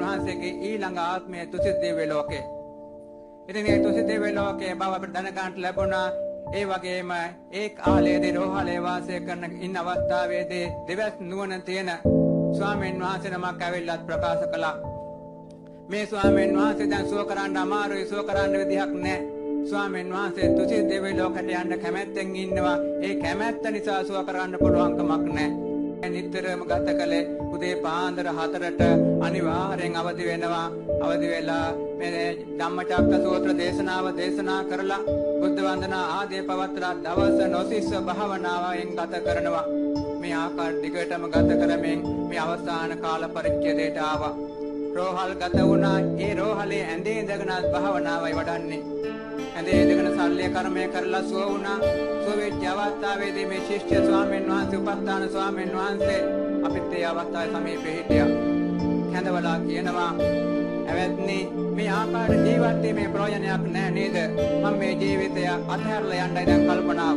වහන්සේගේ ඊළඟ ආත්මය තුසිත දිව්‍ය ලෝකේ. ඉතින් මේ තුසිත දිව්‍ය ලෝකයේ බව අපිට දැනගන්න ලැබුණා. ඒ වගේම ඒ කාලයේදී රෝහලේ වාසය කරන ඉන්න අවස්ථාවේදී දෙවස් නුවණ තියෙන ස්වාමීන් වහන්සේ නමක් ඇවිල්ලා ප්‍රකාශ කළා. මේ ස්වාමීන් වහන්සේ දැන් සුව කරන්න අමාරුයි, සුව කරන්න විදිහක් නැහැ. ස්වාමීන් වහන්සේ තුසිත දිව්‍ය ලෝකයට යන්න කැමැත්තෙන් ඉන්නවා. ඒ කැමැත්ත නිසා සුව කරන්න පුළුවන් කමක් නැහැ. නිතරම ගත කළේ උදේ පාන්දර 4ට අනිවාර්යෙන් අවදි වෙනවා. අවදි වෙලා මේ ධම්මචක්ක සූත්‍ර දේශනාව දේශනා කරලා බුද්ධ වන්දනා ආදී පවත්ලා දවස නොසිස්ස භාවනාවෙන් ගත කරනවා. මේ ආකාර දිගටම ගත කරමින් මේ අවසාන කාල පරිච්ඡේදයට ආවා. රෝහල් ගත වුණා. ඒ රෝහලේ ඇඳේ ඉඳගෙන භාවනාවයි වඩන්නේ. ඇඳේ ඉඳගෙන සල්ලේ කර්මය කරලා සුව වුණා. සුව වෙච්ච අවස්ථාවේදී මේ ශිෂ්‍ය ස්වාමීන් වහන්සේ උපස්ථාන ස්වාමීන් වහන්සේ අපිට ඒ අවස්ථාවේ සමීපෙ හිටියා. කැඳවලා කියනවා, "ඇවැත්නි, මේ ආකාර ජීවත් වීමේ ප්‍රයෝජනයක් නැහැ නේද? මම මේ ජීවිතය අතහැරලා යන්නයි දැන් කල්පනාව."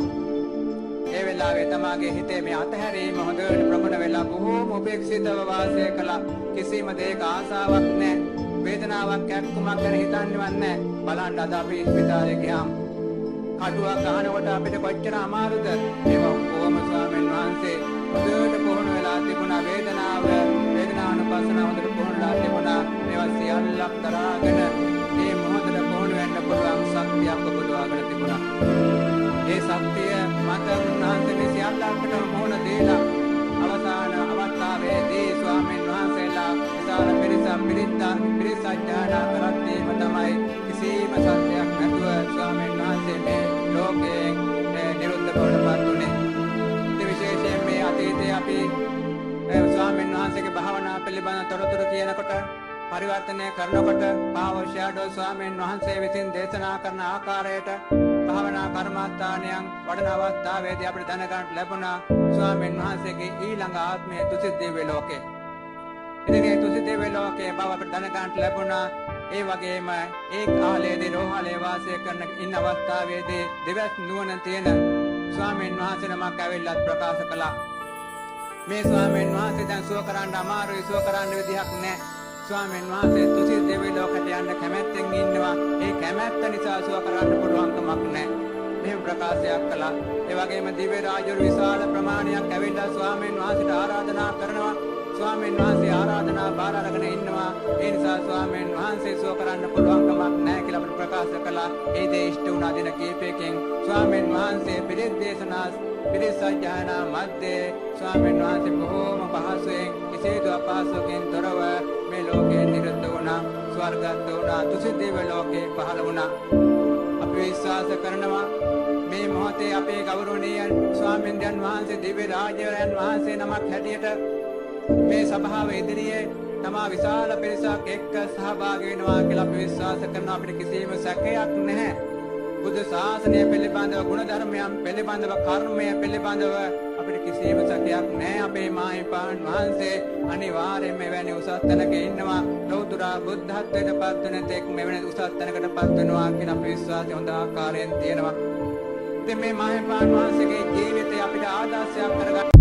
ඒ වෙලාවේ තමාගේ හිතේ මේ අතහැරීම හොඳට ප්‍රකට වෙලා බොහෝම උපේක්ෂිතව වාසය කළා. කිසිම දෙයක ආසාවක් නැහැ. වේදනාවක් කැක්කුමක් ගැන හිතන්නේවත් නැහැ. බලන්න අද අපි ස්පිතාලේ ගියාම කඩුවක් ගන්නකොට අපිට කොච්චර අමාරුද? ඒක කොහොම ස්වාමීන් වහන්සේ හොඳට පුහුණු වෙලා තිබුණා. වේදනානුපස්සන හොඳට පුහුණුලා තිබුණා. මේවා සියල්ලක් දරාගෙන මේ මොහොතේ පුහුණු වෙන්න පුළුවන් ශක්තියක් උපදවාගෙන තිබුණා. ඒ ශක්තිය මත උන්වහන්සේ මේ සියල්ලකට මොහොන දීලා අවසාන අවස්ථාවේදී ස්වාමීන් වහන්සේලා විශාල පිරිසජ්ජානා කරත්තේම තමයි කිසිම සත්‍යයක් නැතුව ස්වාමීන් වහන්සේ මේ ලෝකයෙන් නිරුද්ධ බවටපත් වුණේ. ඒ විශේෂයෙන් මේ අතීතයේ අපි ස්වාමීන් වහන්සේගේ භාවනා පිළිබඳ තොරතුරු කියනකොට පරිවර්තනය කරනකොට පාවොෂ්‍යාඩෝ ස්වාමීන් වහන්සේ විසින් දේශනා කරන ආකාරයට භාවනා කර්මස්ථානයන් වඩන අවස්ථාවේදී අපිට දැනගන්න ලැබුණා ස්වාමීන් වහන්සේගේ ඊළඟ ආත්මය තුසිත දිව්‍ය ලෝකේ. ඉතින් මේ තුසිත දිව්‍ය ලෝකයේ බව අපිට දැනගන්න ලැබුණා. ඒ වගේම ඒ කාලයේදී රෝහලේ වාසය කරන ඉන්න අවස්ථාවේදී දෙවස් නුවණ තියෙන ස්වාමීන් වහන්සේ නමක් ඇවිල්ලා ප්‍රකාශ කළා. මේ ස්වාමීන් වහන්සේ දැන් සුව කරන්න අමාරුයි, සුව කරන්න විදිහක් නැහැ. ස්වාමීන් වහන්සේ තුසිත දිව්‍ය ලෝකයට යන්න කැමැත්තෙන් ඉන්නවා. ඒ කැමැත්ත නිසා සුව කරන්න පුළුවන් කමක් නැහැ. මෙහෙම ප්‍රකාශයක් කළා. ඒ වගේම දිව්‍ය රාජවරු විශාල ප්‍රමාණයක් ඇවිල්ලා ස්වාමීන් වහන්සේට ආරාධනා කරනවා. ස්වාමීන් වහන්සේ ආරාධනා බාර අරගෙන ඉන්නවා. ඒ නිසා ස්වාමීන් වහන්සේ සුව කරන්න පුළුවන් කමක් නැහැ කියලා අපිට ප්‍රකාශ කළා. ඒ දේ ඉෂ්ට වුණා දින කීපයකින් ස්වාමීන් වහන්සේ පිළිත් දේශනා පිළිත් සජ්ජායනා මැද්දේ ස්වාමීන් වහන්සේ බොහෝම පහසුවෙන් කිසිදු අපහසුකකින් තොරව මේ ලෝකේ නිරුද්ධ වුණා. ස්වර්ගස්ථ වුණා. තුසිත දිව්‍ය ලෝකේ පහළ වුණා. අපි විශ්වාස කරනවා මේ මොහොතේ අපේ ගෞරවනීය ස්වාමීන් වහන්සේ දිව්‍ය රාජවරයන් වහන්සේ නමක් හැටියට මේ සභාව ඉදිරියේ තමා විශාල පිරිසක් එක්ක සහභාගී වෙනවා කියලා අපි විශ්වාස කරනවා. අපිට කිසිම සැකයක් නැහැ. බුදු ශාසනය පිළිබඳව, ගුණධර්මයන් පිළිබඳව, කර්මය පිළිබඳව අපිට කිසිම සැකයක් නැහැ. අපේ මාහිමිපාණන් වහන්සේ අනිවාර්යයෙන්ම මෙවැනි උසස් තැනක ඉන්නවා. ලෞතර බුද්ධත්වයට පත් වෙන තෙක් මෙවැනි උසස් තැනකට පත් වෙනවා කියන අපේ විශ්වාසය හොඳ ආකාරයෙන් තියෙනවා. ඉතින් මේ මාහිමිපාණන් වහන්සේගේ ජීවිතය අපිට ආදර්ශයක් කරගන්න